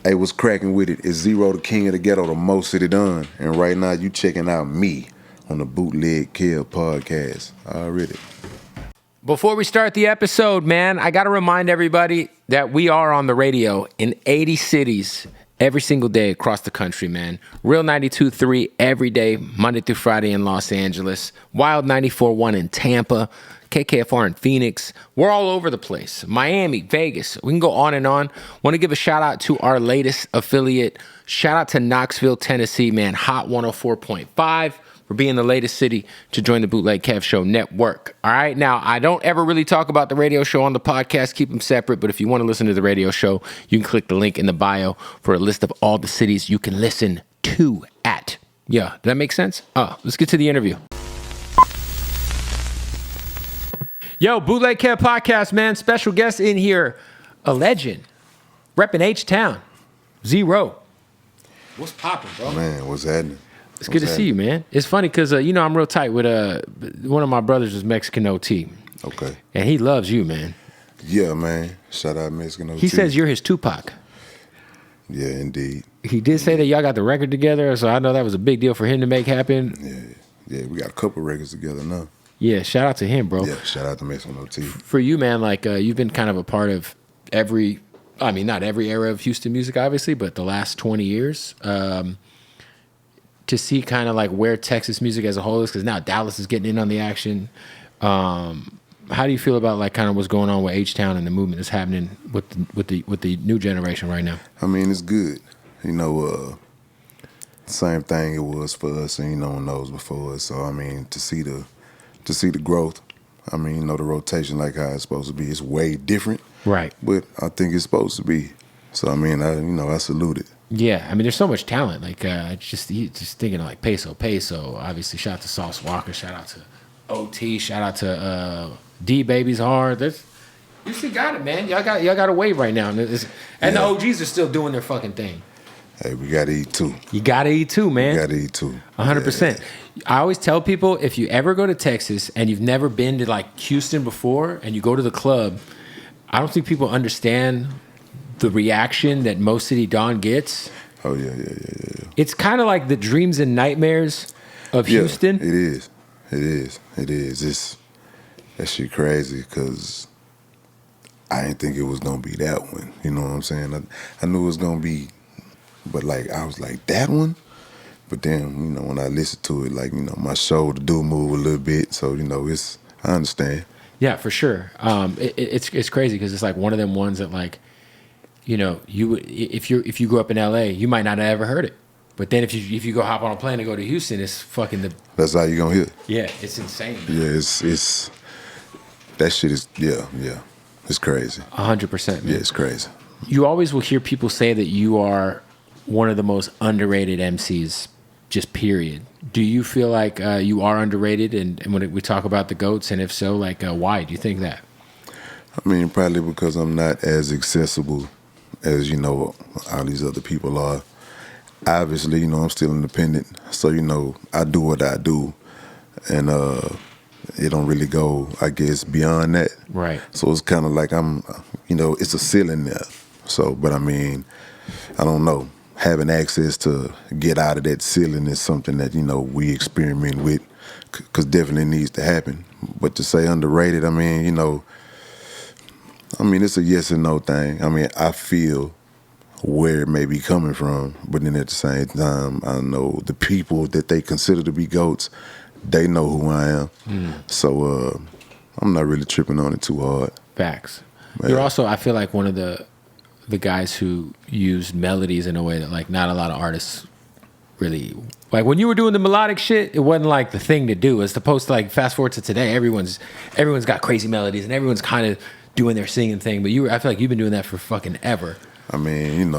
Hey, what's cracking with it? It's Zero, the king of the ghetto, the most city done. And right now, you checking out me on the Bootleg Kill podcast. Already. Before we start the episode, man, I got to remind everybody that we are on the radio in 80 cities every single day across the country, man. Real 92.3 every day, Monday through Friday in Los Angeles. Wild 94.1 in Tampa. KKFR in Phoenix. We're all over the place. Miami, Vegas. We can go on and on. Want to give a shout out to our latest affiliate. Shout out to Knoxville, Tennessee, man. Hot 104.5 for being the latest city to join the Bootleg Kev Show network. All right. Now, I don't ever really talk about the radio show on the podcast. Keep them separate. But if you want to listen to the radio show, you can click the link in the bio for a list of all the cities you can listen to at. Yeah. Does that make sense? Let's get to the interview. Yo, Bootleg Kev Podcast, man. Special guest in here, a legend, repping H-Town, Zero. What's poppin', bro? Man, what's happening? It's good to see you, man. It's funny because, I'm real tight with one of my brothers is Mexican OT. Okay. And he loves you, man. Yeah, man. Shout out Mexican OT. He says you're his Tupac. Yeah, indeed. He did say that y'all got the record together, so I know that was a big deal for him to make happen. Yeah, we got a couple records together now. Yeah, shout out to him, bro. Yeah, shout out to Mexican OT. For you, man, you've been kind of a part of not every era of Houston music, obviously, but the last 20 years. To see kind of where Texas music as a whole is, because now Dallas is getting in on the action. How do you feel about kind of what's going on with H-Town and the movement that's happening with the new generation right now? I mean, it's good. Same thing it was for us and and those before us. So I mean, to see the growth. I mean, the rotation like how it's supposed to be. It's way different. Right. But I think it's supposed to be. So I mean, I salute it. Yeah, I mean, there's so much talent. Just thinking of Peso. Obviously, shout out to Sauce Walker. Shout out to OT. Shout out to D Baby's Hard. You still got it, man. Y'all got a wave right now, and the OGs are still doing their fucking thing. Hey, we gotta eat too. You gotta eat too, man. You gotta eat too. 100%. I always tell people, if you ever go to Texas and you've never been to Houston before, and you go to the club, I don't think people understand the reaction that Most City Dawn gets. Oh, yeah. It's kind of like the dreams and nightmares of Houston. It is. It's that shit crazy because I didn't think it was going to be that one. You know what I'm saying? I knew it was going to be, but I was like, that one? But then, when I listened to it, my shoulder do move a little bit. So, I understand. Yeah, for sure. It's crazy because it's one of them ones that if you grew up in LA, you might not have ever heard it. But then if you go hop on a plane and go to Houston, it's fucking that's how you gonna hear it. Yeah, it's insane. Man. Yeah, it's that shit is it's crazy. 100%, man. Yeah, it's crazy. You always will hear people say that you are one of the most underrated MCs, just period. Do you feel like you are underrated? And when we talk about the GOATs, and if so, why do you think that? I mean, probably because I'm not as accessible as, all these other people are. Obviously, I'm still independent. So, I do what I do. And it don't really go, I guess, beyond that. Right. So it's kind of like I'm, it's a ceiling there. So, but I mean, I don't know. Having access to get out of that ceiling is something that, we experiment with, because definitely needs to happen. But to say underrated, I mean, it's a yes and no thing. I mean, I feel where it may be coming from, but then at the same time, I know the people that they consider to be GOATs, they know who I am. So I'm not really tripping on it too hard. Facts. Man. You're also, I feel like, one of the guys who used melodies in a way that not a lot of artists really, when you were doing the melodic shit, it wasn't the thing to do. As opposed to fast forward to today, everyone's got crazy melodies and everyone's kind of doing their singing thing, but I feel like you've been doing that for fucking ever. I mean,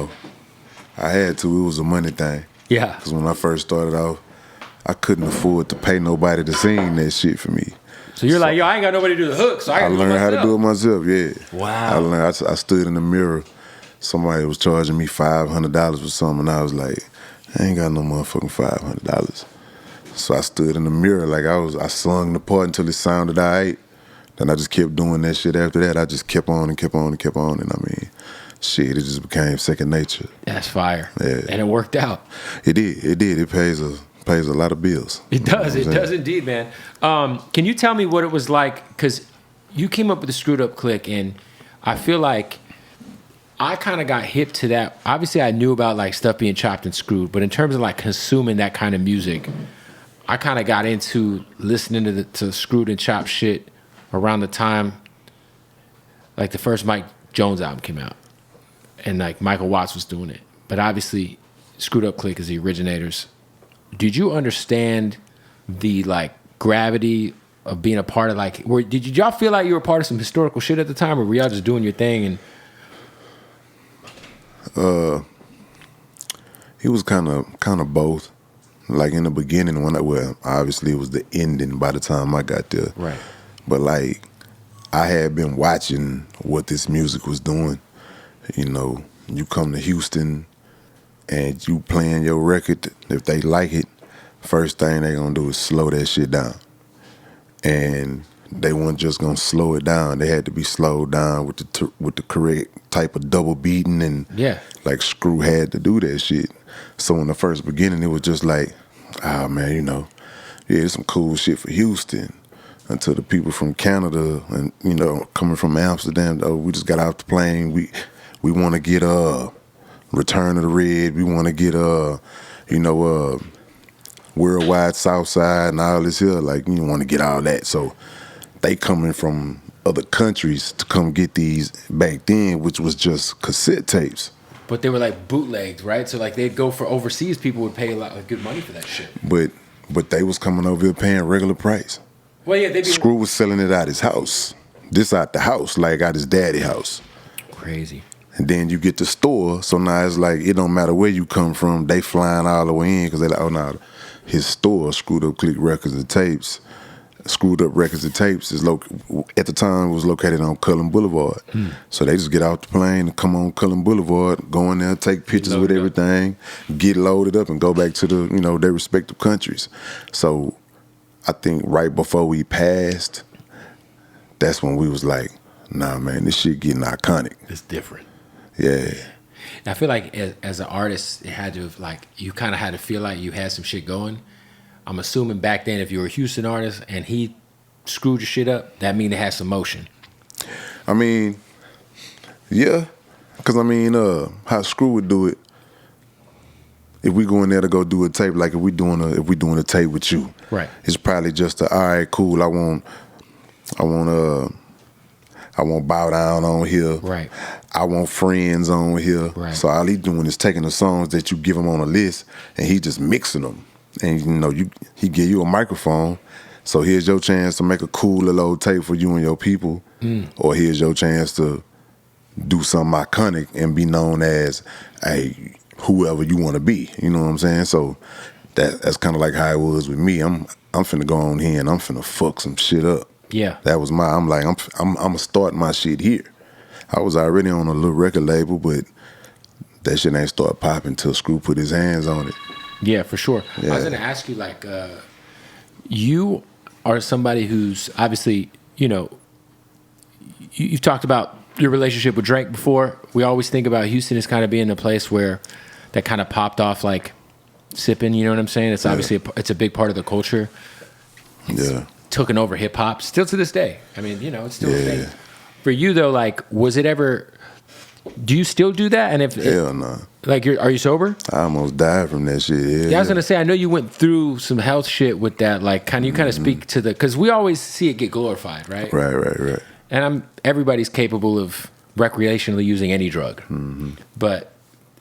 I had to. It was a money thing. Yeah. Because when I first started off, I couldn't afford to pay nobody to sing that shit for me. So you're I ain't got nobody to do the hook, so I learned how to do it myself, yeah. Wow. I stood in the mirror. Somebody was charging me $500 for something, and I was like, I ain't got no motherfucking $500. So I stood in the mirror I sung the part until it sounded all right. Then I just kept doing that shit after that. I just kept on and kept on and kept on. And I mean, shit, it just became second nature. That's fire. Yeah. And it worked out. It did. It pays a lot of bills. It does. It does indeed, man. Can you tell me what it was like? Because you came up with the Screwed Up Click, and I feel like I kind of got hip to that. Obviously, I knew about like stuff being chopped and screwed, but in terms of like consuming that kind of music, I kind of got into listening to screwed and chopped shit around the time like the first Mike Jones album came out, and like Michael Watts was doing it. But obviously, Screwed Up Click is the originators. Did you understand the like gravity of being a part of like? Did y'all feel like you were part of some historical shit at the time, or were y'all just doing your thing? And it was kind of both. Like in the beginning, obviously it was the ending by the time I got there. Right. But like, I had been watching what this music was doing. You know, you come to Houston and you playing your record. If they like it, first thing they gonna do is slow that shit down. And they weren't just gonna slow it down. They had to be slowed down with the correct type of double beating, and like Screw had to do that shit. So in the first beginning, it was just like, oh man, you know, yeah, it's some cool shit for Houston. Until the people from Canada and, you know, coming from Amsterdam, oh, we just got off the plane. We want to get Return of the Red. We want to get Worldwide Southside and all this here. Like, you want to get all that. So they coming from other countries to come get these back then, which was just cassette tapes. But they were like bootlegs, right? So like they'd go for overseas. People would pay a lot of good money for that shit. But they was coming over here paying regular price. Well, yeah, Screw was selling it out his house. This out the house, like out his daddy house. Crazy. And then you get the store, so now it's like it don't matter where you come from. They flying all the way in because they like, oh no, his store, Screwed Up Click Records and Tapes. Screwed Up Records and Tapes is at the time it was located on Cullen Boulevard. So they just get off the plane and come on Cullen Boulevard, go in there, take pictures with everything, get loaded up, and go back to their respective countries. So I think right before we passed, that's when we was like, nah, man, this shit getting iconic. It's different. Yeah. I feel like as an artist, it had to have, like, you kind of had to feel like you had some shit going. I'm assuming back then, if you were a Houston artist and he screwed your shit up, that mean it had some motion. I mean, yeah, because I mean, how Screw would do it. If we go in there to go do a tape, like if we doing a tape with you, right? It's probably just all right, cool. I won't bow down on here, right? I want friends on here, right? So all he doing is taking the songs that you give him on a list and he just mixing them, and he give you a microphone. So here's your chance to make a cool little old tape for you and your people, or here's your chance to do something iconic and be known as whoever you want to be. You know what I'm saying? So that's kind of like how it was with me. I'm finna go on here and I'm finna fuck some shit up. Yeah. That was I'm gonna start my shit here. I was already on a little record label, but that shit ain't start popping till Screw put his hands on it. Yeah, for sure. Yeah. I was gonna ask you, like, you are somebody who's obviously, you've talked about your relationship with Drake before. We always think about Houston as kind of being a place where that kind of popped off, like sipping, you know what I'm saying? It's obviously it's a big part of the culture. It's taken over hip hop still to this day. I mean, it's still a thing. For you though, like, was it ever? Do you still do that? And hell no. Like, are you sober? I almost died from that shit. Yeah, I was gonna say, I know you went through some health shit with that. Like, can you kind of speak to because we always see it get glorified, right? Right. And everybody's capable of recreationally using any drug, but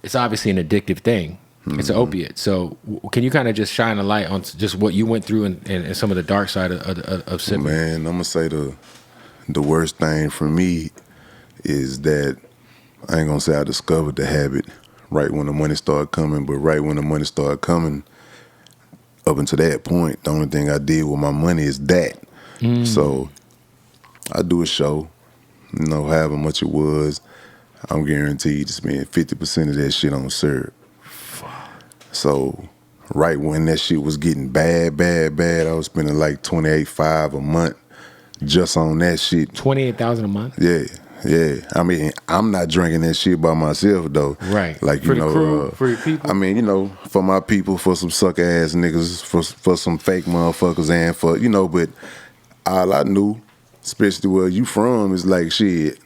it's obviously an addictive thing. It's an opiate. So can you kind of just shine a light on just what you went through and some of the dark side of sipping? Man, I'm gonna say the worst thing for me is that I ain't gonna say I discovered the habit right when the money started coming, but right when the money started coming, up until that point, the only thing I did with my money is that. So I do a show, however much it was, I'm guaranteed to spend 50% of that shit on syrup. So right when that shit was getting bad, I was spending like $28,500 a month just on that shit. $28,000 a month? Yeah. Yeah, I mean, I'm not drinking that shit by myself though. Right. Like For you the know, crew, for your people. I mean, you know, for my people, for some sucker ass niggas, for some fake motherfuckers, and for but all I knew, especially where you from, is like shit.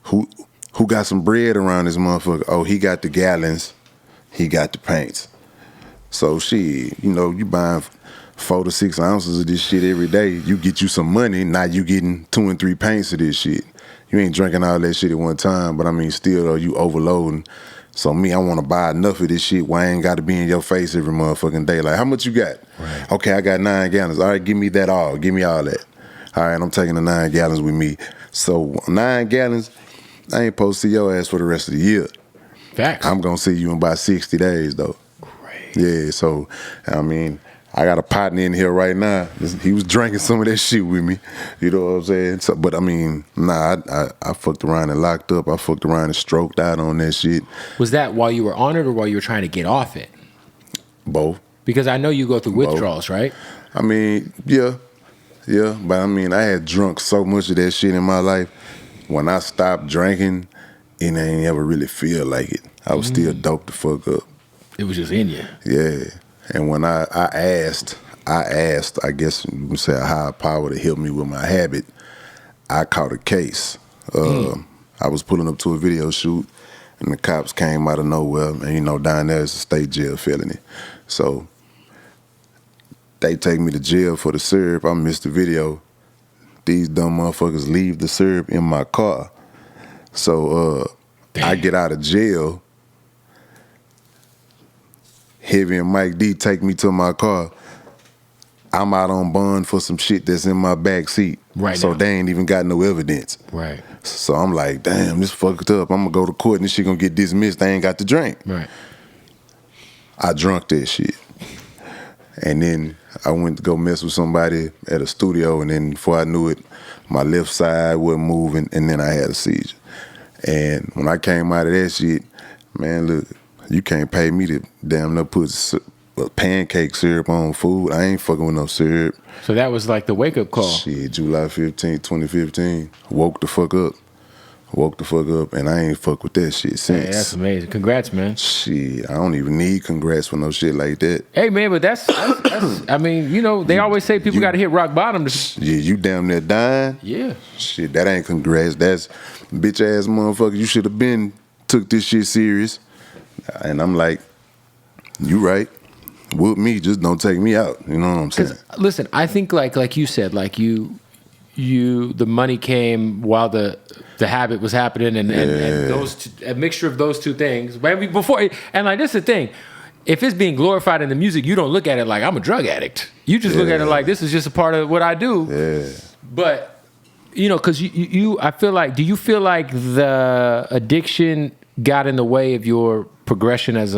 Who got some bread around this motherfucker? Oh, he got the gallons, he got the paints. So shit, you buying 4 to 6 ounces of this shit every day. You get you some money. Now you getting 2 and 3 pints of this shit. You ain't drinking all that shit at one time, but I mean, still though, you overloading. So me, I want to buy enough of this shit where I ain't got to be in your face every motherfucking day. Like, how much you got? Right. Okay, I got 9 gallons. All right, give me that all. Give me all that. All right, I'm taking the 9 gallons with me. So 9 gallons, I ain't supposed to see your ass for the rest of the year. Facts. I'm going to see you in about 60 days, though. Great. Yeah, so, I mean, I got a partner in here right now. He was drinking some of that shit with me. You know what I'm saying? So, but I mean, nah, I fucked around and locked up. I fucked around and stroked out on that shit. Was that while you were on it or while you were trying to get off it? Both. Because I know you go through withdrawals, right? I mean, yeah. But I mean, I had drunk so much of that shit in my life. When I stopped drinking, it ain't ever really feel like it. I was still doped the fuck up. It was just in you. Yeah. And when I asked, I guess you would say a higher power to help me with my habit, I caught a case. I was pulling up to a video shoot, and the cops came out of nowhere. And, down there is a state jail felony. So they take me to jail for the syrup. I missed the video. These dumb motherfuckers leave the syrup in my car. So I get out of jail. Heavy and Mike D take me to my car. I'm out on bond for some shit that's in my back seat. Right. So now. they ain't even got no evidence. Right. So I'm like, damn, this fucked up. I'm gonna go to court and this shit gonna get dismissed. They ain't got the drink. Right. I drunk that shit. And then I went to go mess with somebody at a studio, and then before I knew it, my left side wasn't moving, and then I had a seizure. And when I came out of that shit, man, look, you can't pay me to damn near put pancake syrup on food. I ain't fucking with no syrup. So that was like the wake-up call. Shit, July 15th, 2015. Woke the fuck up, and I ain't fuck with that shit since. Hey, that's amazing. Congrats, man. Shit, I don't even need congrats for no shit like that. Hey, man, but that's I mean, they always say people got to hit rock bottom. Yeah, you damn near dying? Yeah. Shit, that ain't congrats. That's bitch-ass motherfucker. You should have been took this shit serious. And I'm like, you right. Whoop me, just don't take me out. You know what I'm saying? Listen, I think like you said, like you the money came while the habit was happening, and a mixture of those two things. Maybe before, and like this is the thing. If it's being glorified in the music, you don't look at it like I'm a drug addict. You just look at it like this is just a part of what I do. Yeah. But because I feel like, do you feel like the addiction got in the way of your progression as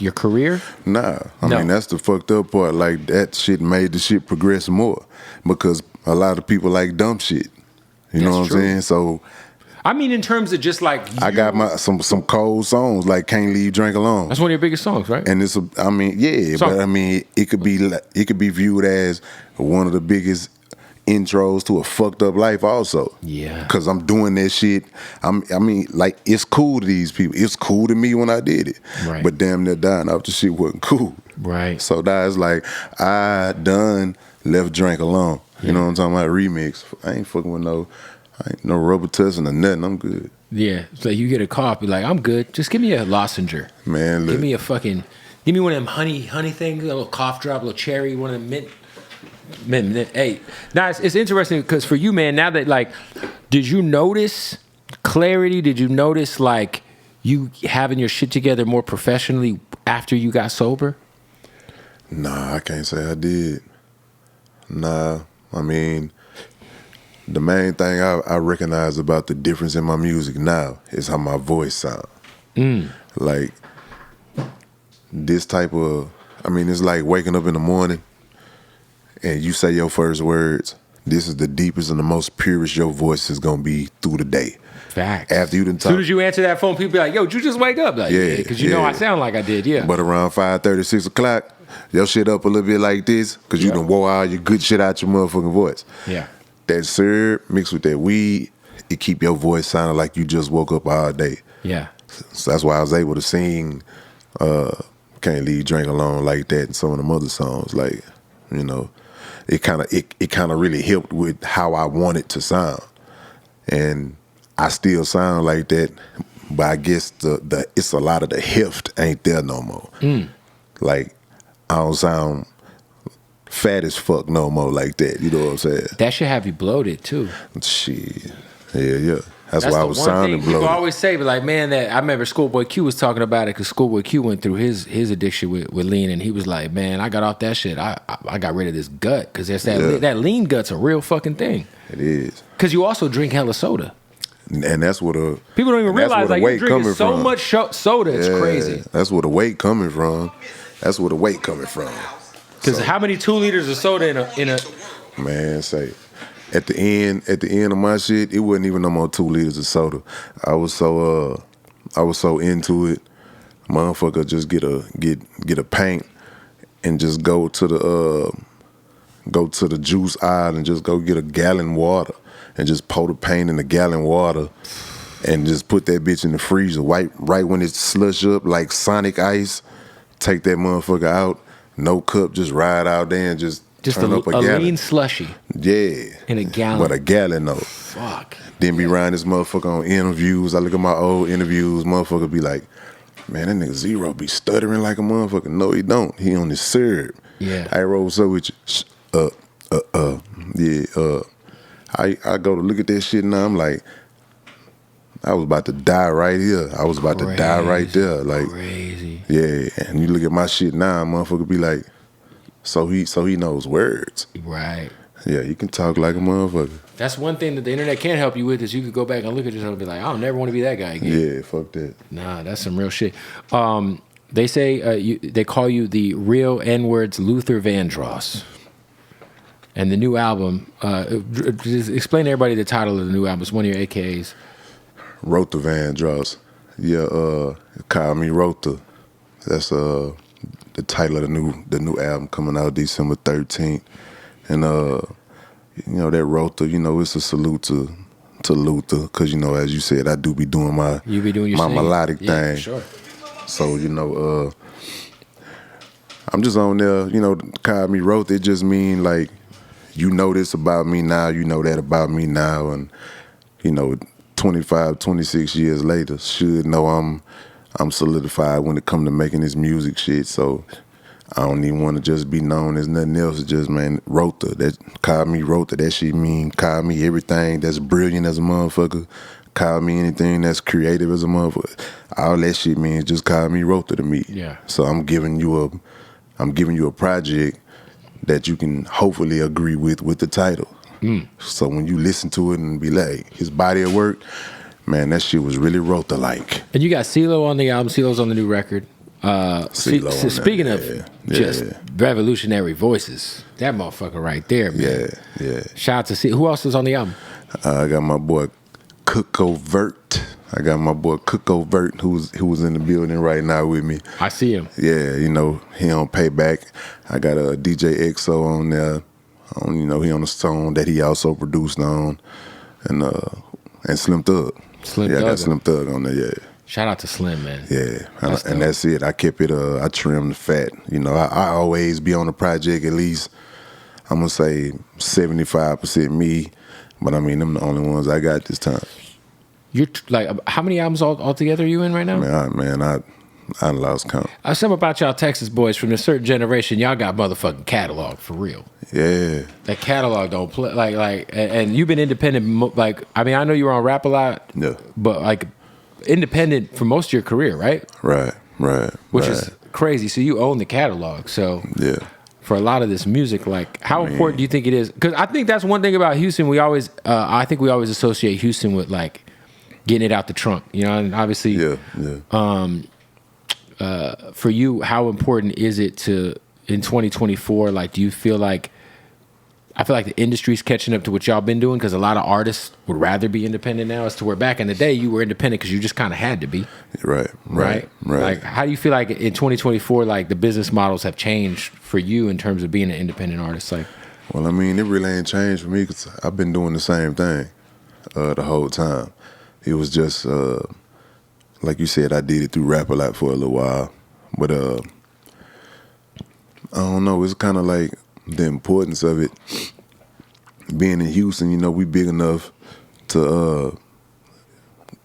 your career? Nah, I mean, that's the fucked up part. Like, that shit made the shit progress more because a lot of people like dumb shit. You know what I'm saying? So, I mean, in terms of just like I got some cold songs like "Can't Leave Drink Alone." That's one of your biggest songs, right? And it's but I mean, it could be viewed as one of the biggest intros to a fucked up life also. Yeah. Cause I'm doing that shit. I mean, like, it's cool to these people. It's cool to me when I did it. Right. But damn near dying off the shit wasn't cool. Right. So that's like, I done left drink alone. You know what I'm talking about? Remix. I ain't fucking with no rubber tussing or nothing. I'm good. Yeah. So you get a cough, be like, I'm good. Just give me a lozenger. Man, look. Give me one of them honey things, a little cough drop, a little cherry, one of them mint. Hey, now it's interesting because for you, man, now that like, did you notice clarity? Did you notice like you having your shit together more professionally after you got sober? Nah, I can't say I did. Nah, I mean, the main thing I recognize about the difference in my music now is how my voice sounds. Like, this type of, I mean, it's like waking up in the morning and you say your first words. This is the deepest and the most purest your voice is gonna be through the day. Facts. After you done talk. As soon as you answer that phone, people be like, yo, did you just wake up? Like, yeah, because you know I sound like I did, yeah. But around 5:30, 6 o'clock, your shit up a little bit like this, because you done wore all your good shit out your motherfucking voice. Yeah. That syrup mixed with that weed, it keep your voice sounding like you just woke up all day. Yeah. So that's why I was able to sing Can't Leave Drink Alone like that and some of them other songs. Like, you know, it kind of really helped with how I wanted to sound. And I still sound like that, but I guess the it's a lot of the heft ain't there no more. Like, I don't sound fat as fuck no more like that. You know what I'm saying? That should have you bloated too. Shit. Yeah. That's why I was sounding bloated. People always say, but like, man, that I remember Schoolboy Q was talking about it because Schoolboy Q went through his addiction with lean, and he was like, man, I got off that shit. I got rid of this gut because that lean gut's a real fucking thing. It is. Because you also drink hella soda. And that's what people don't even realize, like, you're drinking so much soda, it's crazy. That's where the weight coming from. Because how many 2 liters of soda in a man, say at the end of my shit, it wasn't even no more 2 liters of soda. I was so into it, motherfucker, just get a paint and just go to the juice aisle and just go get a gallon water and just pour the paint in the gallon water and just put that bitch in the freezer. Right when it slush up like Sonic ice, take that motherfucker out, no cup, just ride out there and just turn up a gallon. Lean slushy. Yeah. In a gallon. But a gallon though. Fuck. Then be riding this motherfucker on interviews. I look at my old interviews, motherfucker be like, man, that nigga Zero be stuttering like a motherfucker. No, he don't. He on his syrup. Yeah. I roll so with you. I go to look at that shit now. I'm like, I was about to die right here. I was about to die right there. Like, crazy. Yeah. And you look at my shit now, motherfucker be like, so he knows words. Right. Yeah, you can talk like a motherfucker. That's one thing that the internet can't help you with is you could go back and look at yourself and be like, I don't never want to be that guy again. Yeah, fuck that. Nah, that's some real shit. They say they call you the real N-words Luther Vandross. And the new album, just explain to everybody the title of the new album. It's one of your AKAs. Rotha Vandross. Yeah, call me Rotha. That's the title of the new album coming out December 13th. And you know, that Rotha, you know, it's a salute to Luther, because, you know, as you said, I do be doing my melodic thing. Sure. So, you know, I'm just on there, you know, call me Rotha. It just mean like, you know this about me now, you know that about me now, and, you know, 25, 26 years later, should know I'm solidified when it come to making this music shit. So I don't even want to just be known as nothing else. It's just, man, Rotha. That call me Rotha. That shit mean call me everything that's brilliant as a motherfucker. Call me anything that's creative as a motherfucker. All that shit means just call me Rotha to me. Yeah. So I'm giving you a project that you can hopefully agree with the title. So when you listen to it and be like, his body of work, man, that shit was really Rotha-like. And you got CeeLo on the album. CeeLo's on the new record. Speaking of just revolutionary voices, that motherfucker right there, man. Yeah. Shout out to CeeLo. Who else is on the album? I got my boy Cook Overt. who was in the building right now with me. I see him. Yeah, you know, he on Payback. I got a DJ EXO on there. You know, he on the song that he also produced on, and Slim Thug. I got Slim Thug on there. Yeah. Shout out to Slim, man. Yeah, and that's it. I kept it. I trimmed the fat. You know, I always be on the project at least. I'm gonna say 75% me, but I mean, them the only ones I got this time. You're like, how many albums altogether are you in right now? I lost count. Something about y'all Texas boys from a certain generation. Y'all got motherfucking catalog for real. Yeah. That catalog don't play like, and you've been independent. Like, I mean, I know you were on Rap a lot. Yeah. But like, independent for most of your career, right? Right. Which is crazy. So you own the catalog. So yeah. For a lot of this music, like, how important do you think it is? Because I think that's one thing about Houston. I think we always associate Houston with like getting it out the trunk, you know. And obviously, yeah. For you, how important is it to in 2024? Like, do you feel like? I feel like the industry's catching up to what y'all been doing, because a lot of artists would rather be independent now, as to where back in the day you were independent because you just kind of had to be. Right. Like, how do you feel like in 2024, like the business models have changed for you in terms of being an independent artist? Like, well, I mean, it really ain't changed for me because I've been doing the same thing. the whole time. It was just like you said, I did it through rap a lot for a little while, but I don't know. It's kind of like the importance of it. Being in Houston, you know, we big enough to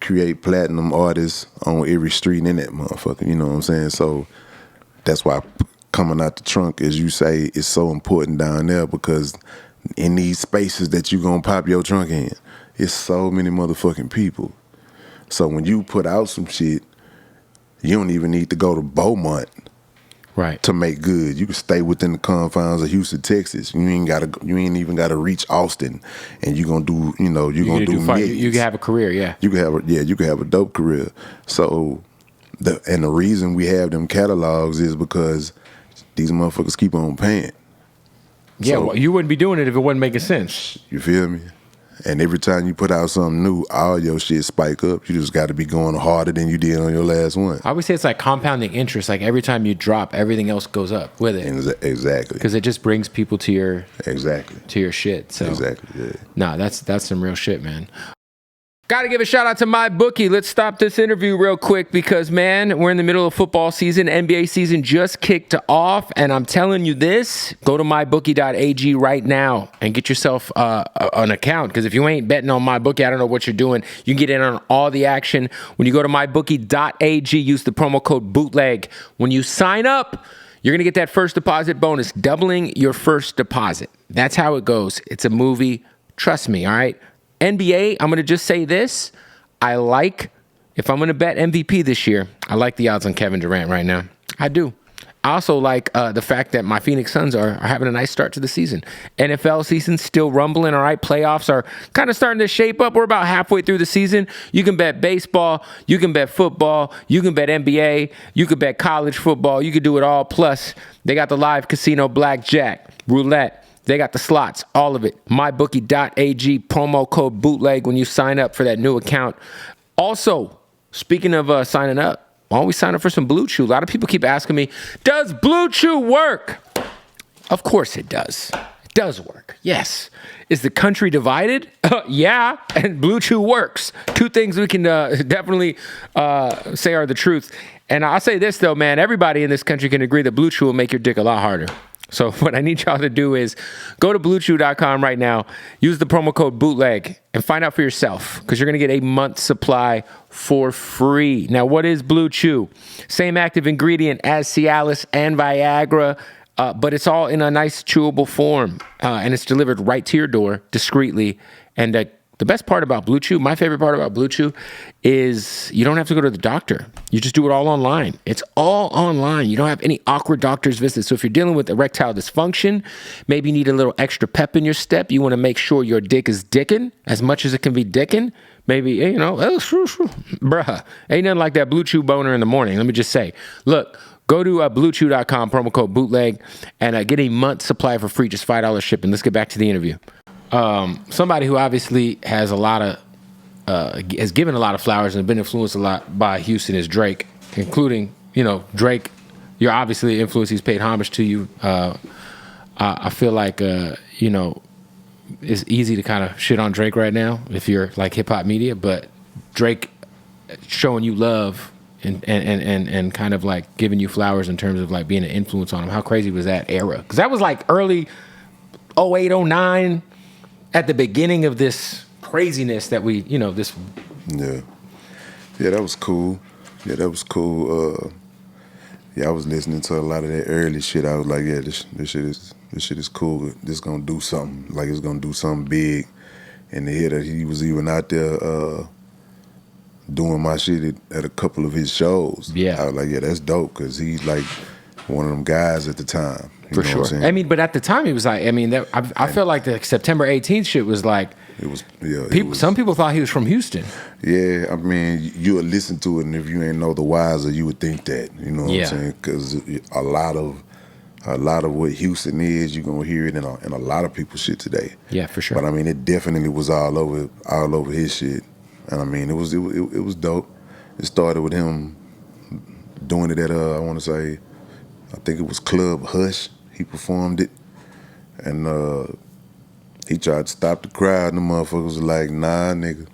create platinum artists on every street in that motherfucker. You know what I'm saying? So that's why coming out the trunk, as you say, is so important down there, because in these spaces that you gonna pop your trunk in, it's so many motherfucking people. So when you put out some shit, you don't even need to go to Beaumont Right. to make good. You can stay within the confines of Houston, Texas. You ain't even gotta reach Austin, and you gonna do, you know, you gonna do fine. millions. You can have a career, yeah. You can have a dope career. So the reason we have them catalogs is because these motherfuckers keep on paying. Yeah, So, well, you wouldn't be doing it if it wasn't making sense. you feel me? And every time you put out something new, all your shit spike up. You just got to be going harder than you did on your last one. I would say it's like compounding interest. Like every time you drop, everything else goes up with it. Exactly. Because it just brings people to your shit. So Exactly. Yeah. nah, that's some real shit, man. Got to give a shout out to my bookie. Let's stop this interview real quick because, man, we're in the middle of football season. NBA season just kicked off, and I'm telling you this, go to mybookie.ag right now and get yourself an account, because if you ain't betting on mybookie, I don't know what you're doing. You can get in on all the action. When you go to mybookie.ag, use the promo code Bootleg. When you sign up, you're going to get that first deposit bonus, doubling your first deposit. That's how it goes. It's a movie. Trust me, all right? NBA, I'm going to just say this. If I'm going to bet MVP this year, I like the odds on Kevin Durant right now. I do. I also like the fact that my Phoenix Suns are having a nice start to the season. NFL season's still rumbling, all right? Playoffs are kind of starting to shape up. We're about halfway through the season. You can bet baseball. You can bet football. You can bet NBA. You can bet college football. You can do it all. Plus, they got the live casino blackjack, roulette. They got the slots, all of it. MyBookie.ag, promo code Bootleg when you sign up for that new account. Also, speaking of signing up, why don't we sign up for some Blue Chew? A lot of people keep asking me, does Blue Chew work? Of course it does. It does work, yes. Is the country divided? Yeah, and Blue Chew works. Two things we can definitely say are the truth. And I'll say this, though, man. Everybody in this country can agree that Blue Chew will make your dick a lot harder. So what I need y'all to do is go to bluechew.com right now, use the promo code Bootleg, and find out for yourself, because you're going to get a month's supply for free. Now, what is Blue Chew? Same active ingredient as Cialis and Viagra, but it's all in a nice chewable form, and it's delivered right to your door discreetly. And the best part about Blue Chew, my favorite part about Blue Chew, is you don't have to go to the doctor. You just do it all online. It's all online. You don't have any awkward doctor's visits. So if you're dealing with erectile dysfunction, maybe you need a little extra pep in your step, you want to make sure your dick is dicking as much as it can be dicking, maybe, you know, bruh, ain't nothing like that Blue Chew boner in the morning. Let me just say, look, go to bluechew.com, promo code Bootleg, and get a month's supply for free, just $5 shipping. Let's get back to the interview. Somebody who obviously has has given a lot of flowers and been influenced a lot by Houston is Drake, including, you know, Drake. You're obviously influenced. He's paid homage to you. I feel like, you know, it's easy to kind of shit on Drake right now if you're like hip hop media, but Drake showing you love and kind of like giving you flowers in terms of like being an influence on him. How crazy was that era? Because that was like early 08, 09. At the beginning of this craziness that we, you know, this. Yeah, that was cool. Yeah, I was listening to a lot of that early shit. I was like, yeah, this shit is cool. This gonna do something. Like, it's gonna do something big. And to hear that he was even out there doing my shit at a couple of his shows. Yeah, I was like, yeah, that's dope, because he's like one of them guys at the time. For sure. I mean, but at the time, he was like, I mean, I felt like the September 18th shit was like, some people thought he was from Houston. Yeah, I mean, you would listen to it, and if you ain't know the wiser, you would think that. You know what I'm saying? Because a lot of what Houston is, you're gonna hear it in a lot of people's shit today. Yeah, for sure. But I mean, it definitely was all over his shit, and I mean, it was dope. It started with him doing it at I want to say, I think it was Club Hush. He performed it, and He tried to stop the crowd, and the motherfuckers was like, nah, nigga.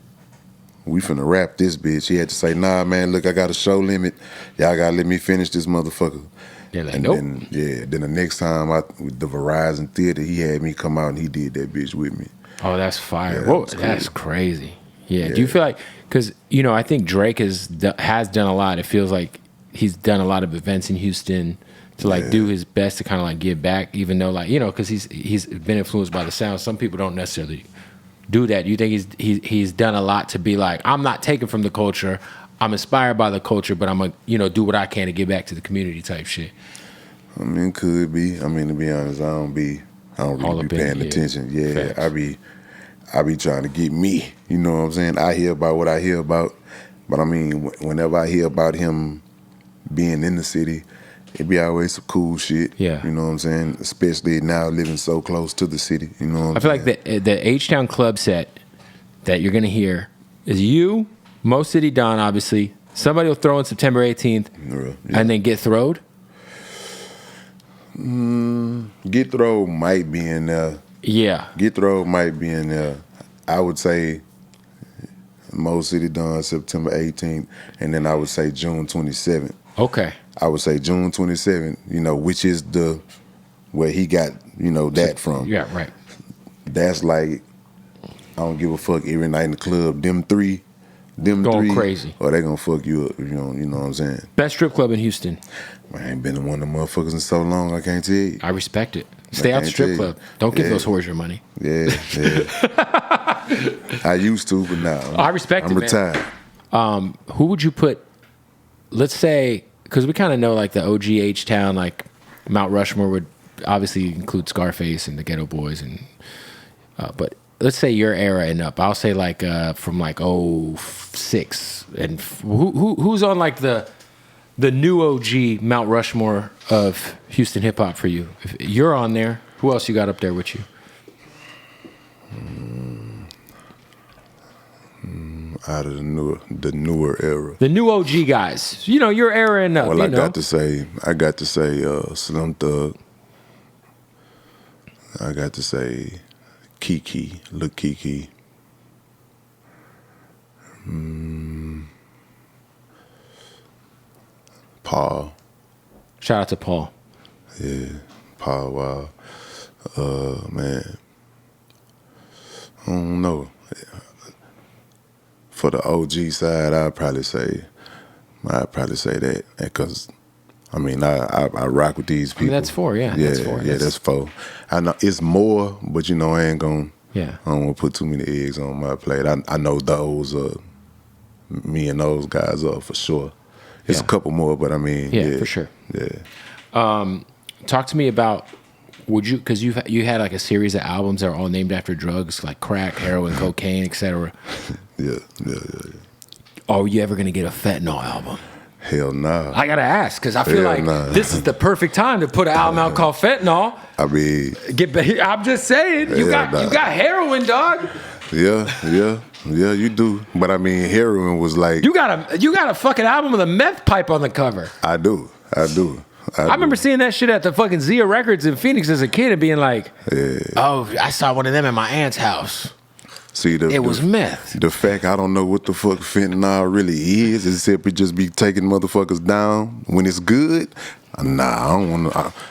We finna rap this bitch. He had to say, nah, man, look, I got a show limit. Y'all gotta let me finish this motherfucker. They're like, And nope. then the next time with the Verizon Theater, he had me come out and he did that bitch with me. Oh, that's fire. Yeah, Whoa, that's that's cool. crazy. Yeah. Do you feel like, because, you know, I think Drake has done a lot. It feels like he's done a lot of events in Houston to like do his best to kind of like give back, even though like, you know, because he's been influenced by the sound. Some people don't necessarily do that. You think he's done a lot to be like, I'm not taken from the culture. I'm inspired by the culture, but I'm gonna, you know, do what I can to give back to the community type shit. I mean, could be. I mean, to be honest, I don't All really up be in paying it, attention. Yeah, Facts. I be trying to get me. You know what I'm saying? I hear about what I hear about, but I mean, whenever I hear about him being in the city, it be always some cool shit. Yeah. You know what I'm saying? Especially now living so close to the city. You know what I I'm feel saying? like the H-Town club set that you're gonna hear is you, Mo City Don, obviously. Somebody will throw in September 18th, Yeah. and then Get Throwed. Get Throw might be in there. Yeah. Get Throw might be in there. I would say Mo City Dawn September 18th, and then I would say June 27th. Okay. I would say June 27th, you know, which is where he got, you know, that from. Yeah, right. That's like, I don't give a fuck every night in the club. Them three, Going crazy. or they gonna fuck you up, you know what I'm saying? Best strip club in Houston. I ain't been in one of them motherfuckers in so long, I can't tell you. I respect it. Stay out the can't strip tell you. club. Don't give Yeah. those whores your money. Yeah. I used to, but now I respect I'm it, man. retired. Who would you put, let's say, because we kind of know like the OG H-Town, like Mount Rushmore would obviously include Scarface and the Ghetto Boys, and but let's say your era and up. I'll say like from like 06, and who's on like the new OG Mount Rushmore of Houston hip hop for you? If you're on there, who else you got up there with you? Out of the newer era. The new OG guys. You know, your era and up. Well, you I know. got to say Slim Thug. I got to say Kiki, Lil Kiki. Paul. Shout out to Paul. Yeah, Paul Wild. Man, I don't know. For the OG side, I'd probably say that because I mean I rock with these people. that's four, yeah. Yeah, That's four. that's four. I know it's more, but you know I ain't gonna. Yeah. I don't want to put too many eggs on my plate. I know those. Me and those guys are for sure. It's Yeah. a couple more, but I mean, Yeah, for sure. Yeah. Talk to me about, would you, because you had like a series of albums that are all named after drugs like crack, heroin, cocaine, etc. Yeah. Are you ever gonna get a fentanyl album? Hell nah. I gotta ask because I feel Hell like nah. this is the perfect time to put an album out called Fentanyl. I mean, I'm just saying, you Hell nah. got heroin, dog. yeah, you do. But I mean, heroin was like, You got a fucking album with a meth pipe on the cover. I do. I remember seeing that shit at the fucking Zia Records in Phoenix as a kid and being like, oh, I saw one of them at my aunt's house. See, It was meth. The fact I don't know what the fuck fentanyl really is, except it just be taking motherfuckers down when it's good. Nah, I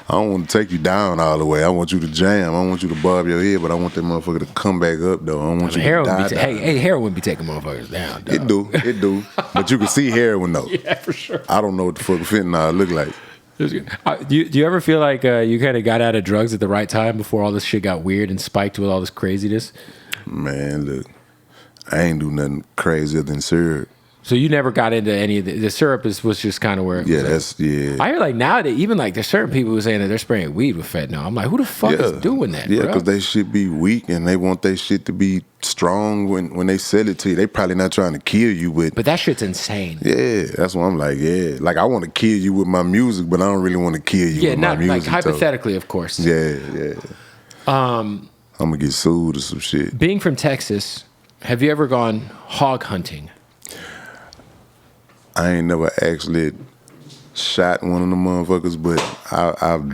don't want to take you down all the way. I want you to jam. I don't want you to bob your head, but I want that motherfucker to come back up though. I don't want you to die. Heroin be taking motherfuckers down, dog. It do. But you can see heroin though. Yeah, for sure. I don't know what the fuck fentanyl look like. Do you ever feel like you kind of got out of drugs at the right time before all this shit got weird and spiked with all this craziness? Man, look, I ain't do nothing crazier than syrup. So you never got into any of the syrup was just kind of where it was at. I hear like nowadays, even like there's certain people who saying that they're spraying weed with fentanyl. I'm like, who the fuck is doing that, Yeah, bro? because they shit be weak and they want their shit to be strong when they sell it to you. They probably not trying to kill you with. But that shit's insane. Yeah, that's what I'm like, yeah. Like I want to kill you with my music, but I don't really want to kill you with my music. Yeah, not like hypothetically, of course. Yeah. I'm going to get sued or some shit. Being from Texas, have you ever gone hog hunting? I ain't never actually shot one of the motherfuckers, but I've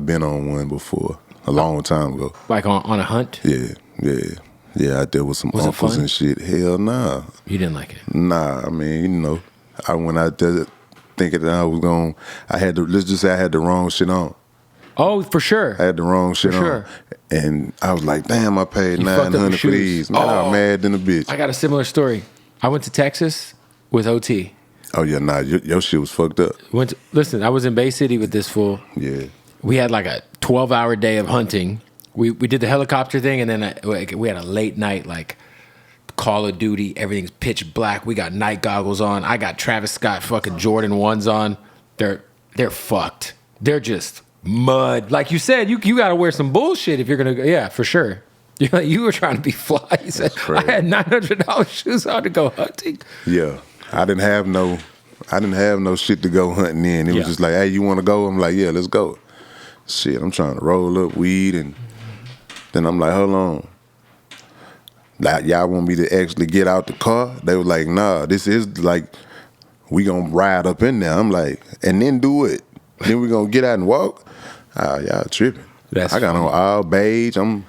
been on one before. a long time ago. Like on a hunt? Yeah, out there with some uncles and shit. Hell nah. You didn't like it? Nah, I mean, you know, I went out there thinking that let's just say I had the wrong shit on. Oh, for sure. I had the wrong shit on. And I was like, damn, I paid $900 for these. Man, I was mad than a bitch. I got a similar story. I went to Texas with OT. Oh, yeah, nah, your shit was fucked up. Listen, I was in Bay City with this fool. Yeah. We had like a 12-hour day of hunting. We did the helicopter thing, and then we had a late night, like, Call of Duty. Everything's pitch black. We got night goggles on. I got Travis Scott fucking Jordan 1s on. They're fucked. They're just mud. Like you said, you got to wear some bullshit if you're going to, yeah, for sure. You were trying to be fly. You said, I had $900 shoes on to go hunting. Yeah. I didn't have no shit to go hunting in. It was just like, hey, you want to go? I'm like, yeah, let's go. Shit, I'm trying to roll up weed, and then I'm like, hold on. Like, y'all want me to actually get out the car? They were like, nah, this is like, we gonna ride up in there. I'm like, and then do it. Then we gonna get out and walk? Y'all tripping. I got on all beige. I'm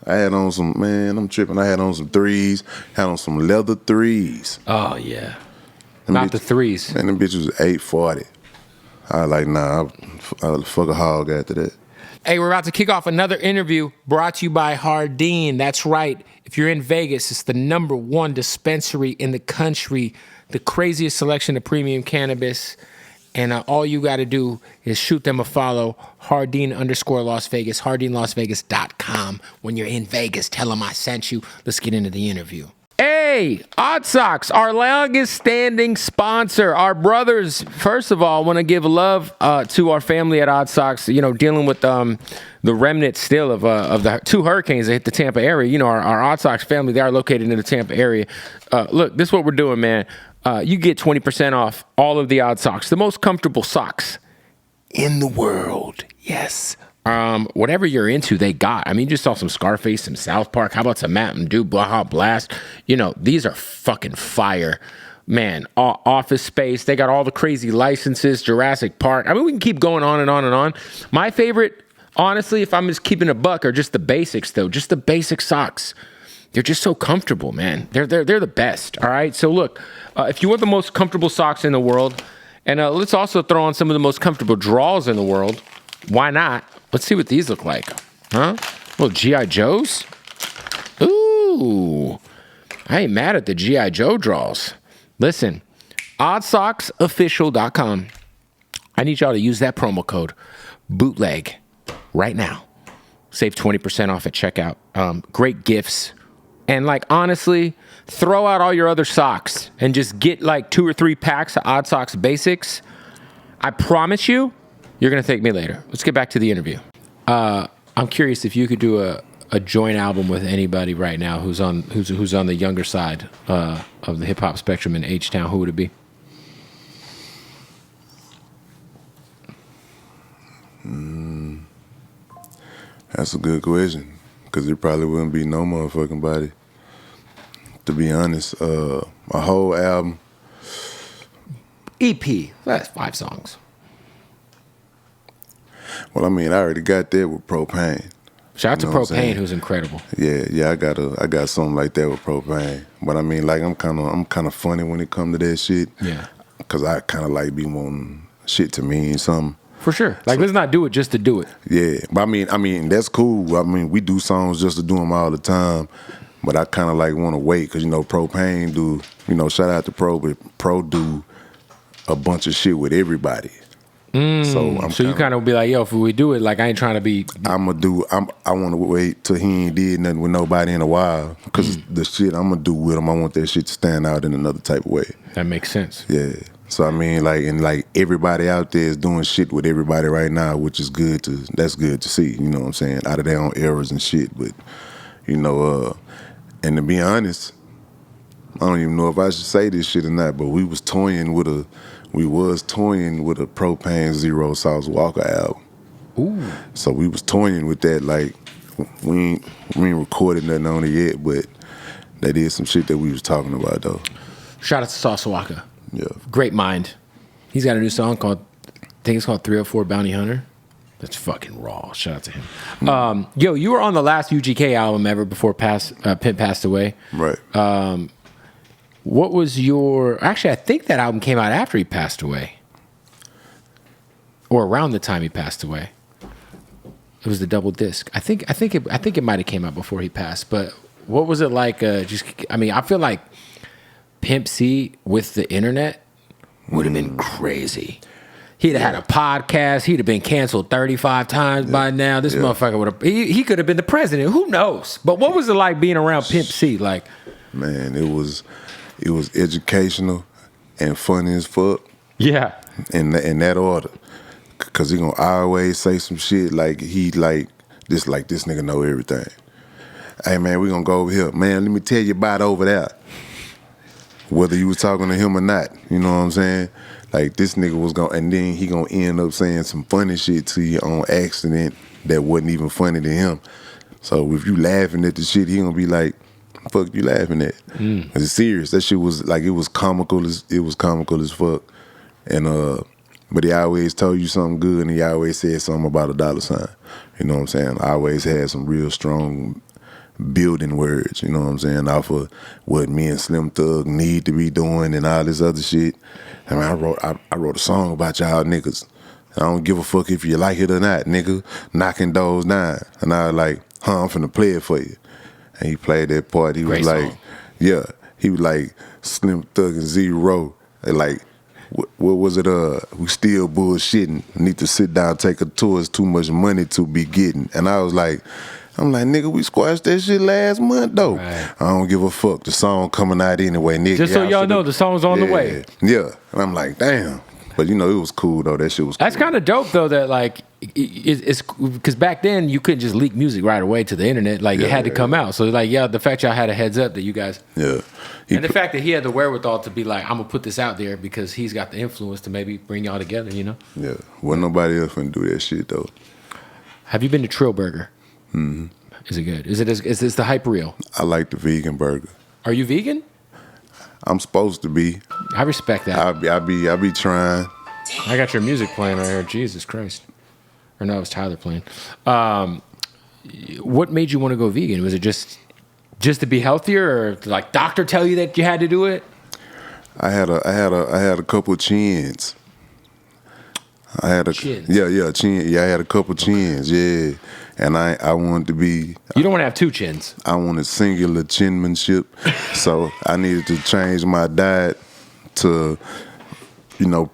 tripping. I had on some threes, had on some leather threes. Oh, yeah. Not the threes. Man, them bitches was $840. I was like, nah, I'll fuck a hog after that. Hey, we're about to kick off another interview brought to you by Hardin. That's right. If you're in Vegas, it's the #1 dispensary in the country, the craziest selection of premium cannabis. And all you got to do is shoot them a follow, Hardin_Las Vegas, HardinLasVegas.com. When you're in Vegas, tell them I sent you. Let's get into the interview. Hey, Odd Socks, our longest standing sponsor. Our brothers, first of all, want to give love to our family at Odd Socks, you know, dealing with the remnants still of the 2 hurricanes that hit the Tampa area. You know, our Odd Socks family, they are located in the Tampa area. Look, this is what we're doing, man. You get 20% off all of the Odd Socks, the most comfortable socks in the world. Yes. Whatever you're into, they got. I mean, you just saw some Scarface, some South Park. How about some Mountain Dew, Baja Blast? You know, these are fucking fire. Man, Office Space. They got all the crazy licenses, Jurassic Park. I mean, we can keep going on and on and on. My favorite, honestly, if I'm just keeping a buck, are just the basics, though. Just the basic socks. They're just so comfortable, man. They're the best, all right? So look, if you want the most comfortable socks in the world, and let's also throw on some of the most comfortable draws in the world, why not? Let's see what these look like. Huh? Little G.I. Joes? Ooh. I ain't mad at the G.I. Joe draws. Listen, oddsocksofficial.com. I need y'all to use that promo code, Bootleg, right now. Save 20% off at checkout. Great gifts. And like, honestly, throw out all your other socks and just get like 2 or 3 packs of Odd Socks Basics. I promise you, you're going to thank me later. Let's get back to the interview. I'm curious if you could do a joint album with anybody right now who's on the younger side of the hip hop spectrum in H-Town. Who would it be? That's a good question, because it probably wouldn't be no motherfucking body. To be honest, my whole album. EP. That's 5 songs. Well, I mean, I already got that with Propane. Shout out to Propane, who's incredible. Yeah, I got something like that with Propane. But I mean, like, I'm kind of funny when it comes to that shit. Yeah. Because I kind of like be wanting shit to mean something. For sure. Like, let's not do it just to do it. Yeah, but I mean, that's cool. I mean, we do songs just to do them all the time. But I kind of like want to wait, because, you know, Propane do, you know, shout out to Pro, but Pro do a bunch of shit with everybody. So you kind of be like, yo, if we do it, like, I ain't trying to be. I want to wait till he ain't did nothing with nobody in a while, because the shit I'm gonna do with him, I want that shit to stand out in another type of way. That makes sense. Yeah. So I mean, like everybody out there is doing shit with everybody right now, which is that's good to see. You know what I'm saying? Out of their own errors and shit, but you know, and to be honest, I don't even know if I should say this shit or not, but we was toying with a Propane Zero Sauce Walker album. Ooh. So we was toying with that. Like, we ain't recorded nothing on it yet, but that is some shit that we was talking about, though. Shout out to Sauce Walker. Yeah. Great mind. He's got a new song called, I think it's called 304 Bounty Hunter. That's fucking raw. Shout out to him. Yo, you were on the last UGK album ever before Pimp passed away. Right. What was your... Actually, I think that album came out after he passed away. Or around the time he passed away. It was the double disc. I think it might have came out before he passed. But what was it like? I feel like Pimp C with the internet would have been crazy. He'd have had a podcast. He'd have been canceled 35 times by now. This motherfucker would have... He could have been the president. Who knows? But what was it like being around Pimp C? Like, man, it was educational and funny as fuck. Yeah. In that order. Cause he gonna always say some shit like this nigga know everything. Hey man, we gonna go over here. Man, let me tell you about over there. Whether you was talking to him or not, you know what I'm saying? Like this nigga was gonna, and then he gonna end up saying some funny shit to you on accident that wasn't even funny to him. So if you laughing at the shit, he gonna be like, fuck you laughing at? Cause it's serious. That shit was like, it was comical as fuck. And but he always told you something good, and he always said something about a dollar sign. You know what I'm saying? I always had some real strong building words, you know what I'm saying, off of what me and Slim Thug need to be doing and all this other shit. I mean, I wrote a song about y'all niggas. I don't give a fuck if you like it or not, nigga. Knocking doors down. And I was like, I'm finna play it for you. And he played that part. He was like, yeah. He was like Slim Thug and Zero. Like, what was it? We still bullshitting. Need to sit down, take a tour. It's too much money to be getting. And I was like, nigga, we squashed that shit last month, though. Right. I don't give a fuck. The song coming out anyway, nigga. Just so y'all know, the song's on the way. Yeah. And I'm like, damn. But, you know, it was cool, though. That shit was cool. That's kind of dope, though, that, like, it's because back then you couldn't just leak music right away to the internet. Like, it had to come out. So, like, the fact y'all had a heads up that you guys... Yeah. And the fact that he had the wherewithal to be like, I'm going to put this out there because he's got the influence to maybe bring y'all together, you know? Yeah. Well, nobody else finna do that shit, though. Have you been to Trill Burger? Mm-hmm. Is it good? Is this the hype real? I like the vegan burger. Are you vegan? I'm supposed to be. I respect that. I be trying. I got your music playing right here. Jesus Christ. Or no, it was Tyler playing. What made you want to go vegan? Was it just to be healthier, or like doctor tell you that you had to do it? I had a couple chins. Chins. Chin. Yeah, I had a couple chins. Yeah. And I wanted to be... You don't want to have two chins. I wanted singular chinmanship. So I needed to change my diet to,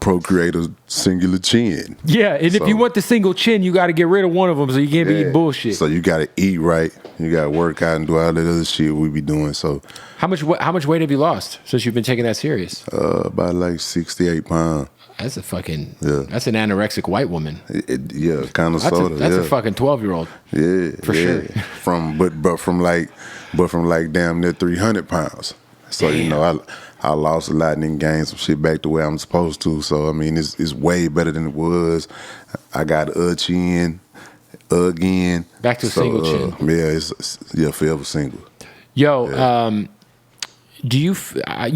procreate a singular chin. Yeah, and if you want the single chin, you got to get rid of one of them so you can't be eating bullshit. So you got to eat right. You got to work out and do all that other shit we be doing. So how much weight have you lost since you've been taking that serious? About like 68 pounds. That's a fucking... Yeah. That's an anorexic white woman. Yeah, kind of sort of. That's a fucking 12-year-old. Yeah, for sure. But from like damn near 300 pounds. So damn. I lost a lot and then gained some shit back to where I'm supposed to. So I mean, it's way better than it was. I got a chin again. Back to a single chin. Yeah, it's forever single. Yo. Yeah. Do you, I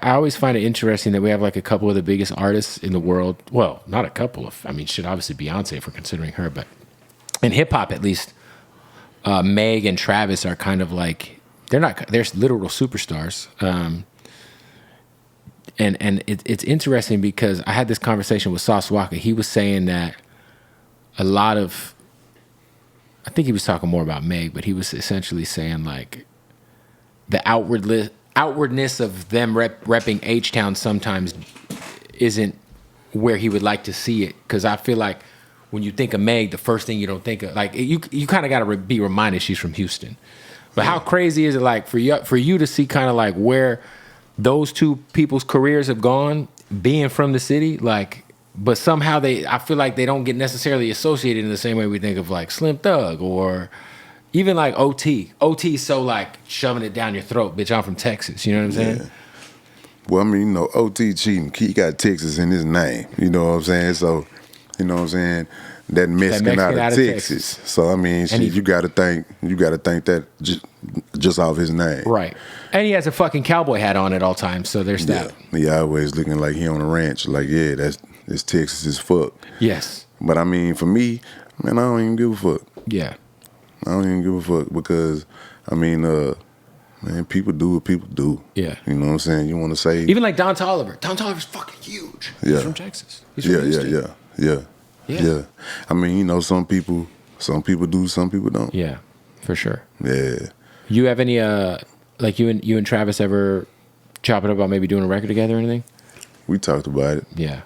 always find it interesting that we have like a couple of the biggest artists in the world. Well, not a couple of, obviously Beyonce if we're considering her, but in hip hop at least, Meg and Travis are kind of like, they're literal superstars. And it's interesting because I had this conversation with Sauce Walker. He was saying that a lot of, I think he was talking more about Meg, but he was essentially saying like the outwardness of them repping H-Town sometimes isn't where he would like to see it. Because I feel like when you think of Meg, the first thing you don't think of, like you kind of got to be reminded she's from Houston. But how crazy is it like for you to see kind of like where those two people's careers have gone, being from the city, like, but somehow I feel like they don't get necessarily associated in the same way we think of like Slim Thug or even like OT. OT's so like shoving it down your throat, bitch, I'm from Texas, you know what I'm saying? Yeah. Well, OT cheating, he got Texas in his name, you know what I'm saying? So, you know what I'm saying? That Mexican out of Texas. So, you got to think that just off his name. Right. And he has a fucking cowboy hat on at all times, so there's that. He always looking like he on a ranch. Like, it's Texas as fuck. Yes. But for me, Man, I don't even give a fuck. Yeah. I don't even give a fuck because, I mean, man, people do what people do. Yeah. You know what I'm saying? You want to say... Even like Don Toliver. Don Toliver's fucking huge. Yeah. He's from Texas. He's from Houston. Yeah. I mean, you know, some people do, some people don't. Yeah, for sure. Yeah. You have any, like you and Travis ever chop it up about maybe doing a record together or anything? We talked about it. Yeah.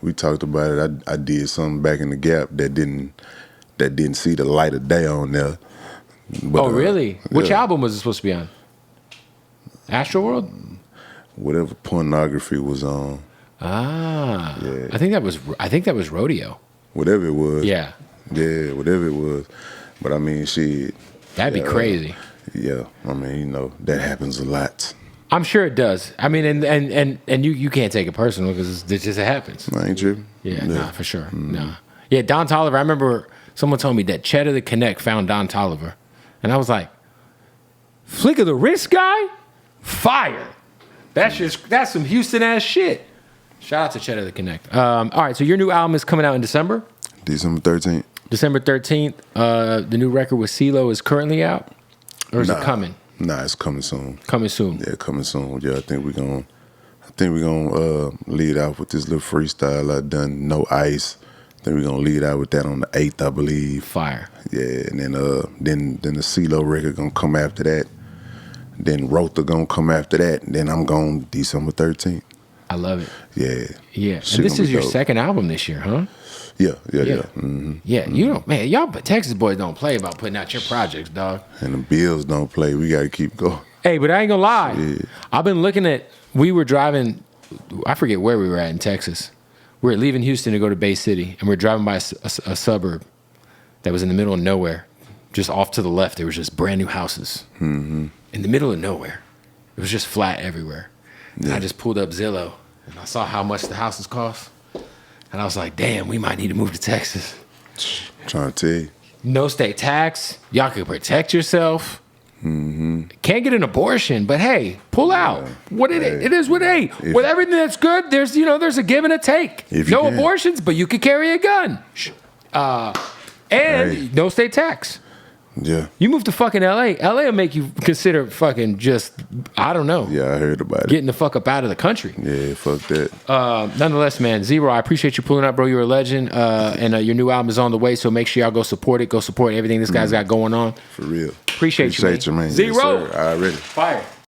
We talked about it. I did something back in the Gap that didn't see the light of day on there. But, oh, really? Which yeah. album was it supposed to be on? Astro World? Whatever pornography was on. Ah. Yeah. I think that was Rodeo. Whatever it was. Yeah. Yeah, whatever it was. But I mean, shit. That'd be crazy. Yeah. I mean, you know, that happens a lot. I'm sure it does. I mean, and you can't take it personal because it just happens. I ain't tripping. Yeah, nah, for sure. Nah. Yeah, Don Toliver, I remember someone told me that Cheddar the Connect found Don Toliver. And I was like, flick of the wrist guy? Fire. That's some Houston ass shit. Shout out to Cheddar the Connect. All right, so your new album is coming out in December? December 13th. December 13th. The new record with CeeLo is currently out? Or is it coming? Nah, it's coming soon. Coming soon. Yeah, coming soon. Yeah, I think we're gonna lead out with this little freestyle I done, No Ice. I think we're gonna lead out with that on the 8th, I believe. Fire. Yeah, and then the CeeLo record gonna come after that. Then Rotha gonna come after that. And then I'm going December 13th. I love it. Yeah. Yeah. Shit And this gonna is be your dope. second album this year, huh? Yeah. Yeah. Mm-hmm. Yeah, you don't, man, y'all but Texas boys don't play about putting out your projects, dog. And the Bills don't play. We gotta keep going. Hey, but I ain't gonna lie. Yeah. I've been looking at, we were driving, I forget where we were at in Texas. We were leaving Houston to go to Bay City, and we were driving by a suburb that was in the middle of nowhere. Just off to the left, there was just brand new houses. Mm-hmm. In the middle of nowhere. It was just flat everywhere. And Yeah. I just pulled up Zillow, and I saw how much the houses cost. And I was like, damn, we might need to move to Texas. Trying to tell you. No state tax. Y'all can protect yourself. Mm-hmm. Can't get an abortion, but hey, pull out. What it is what with everything that's good, there's a give and a take. No abortions, but you could carry a gun. And no state tax. Yeah. You move to fucking LA. LA will make you consider fucking just, I don't know. Yeah, I heard about it. Getting the fuck up out of the country. Yeah, fuck that. Nonetheless, man, Zero, I appreciate you pulling up, bro. You're a legend. And your new album is on the way, so make sure y'all go support it. Go support everything this guy's got going on. For real. Appreciate you, man. You, man. Zero. Yes, sir. Already. Fire.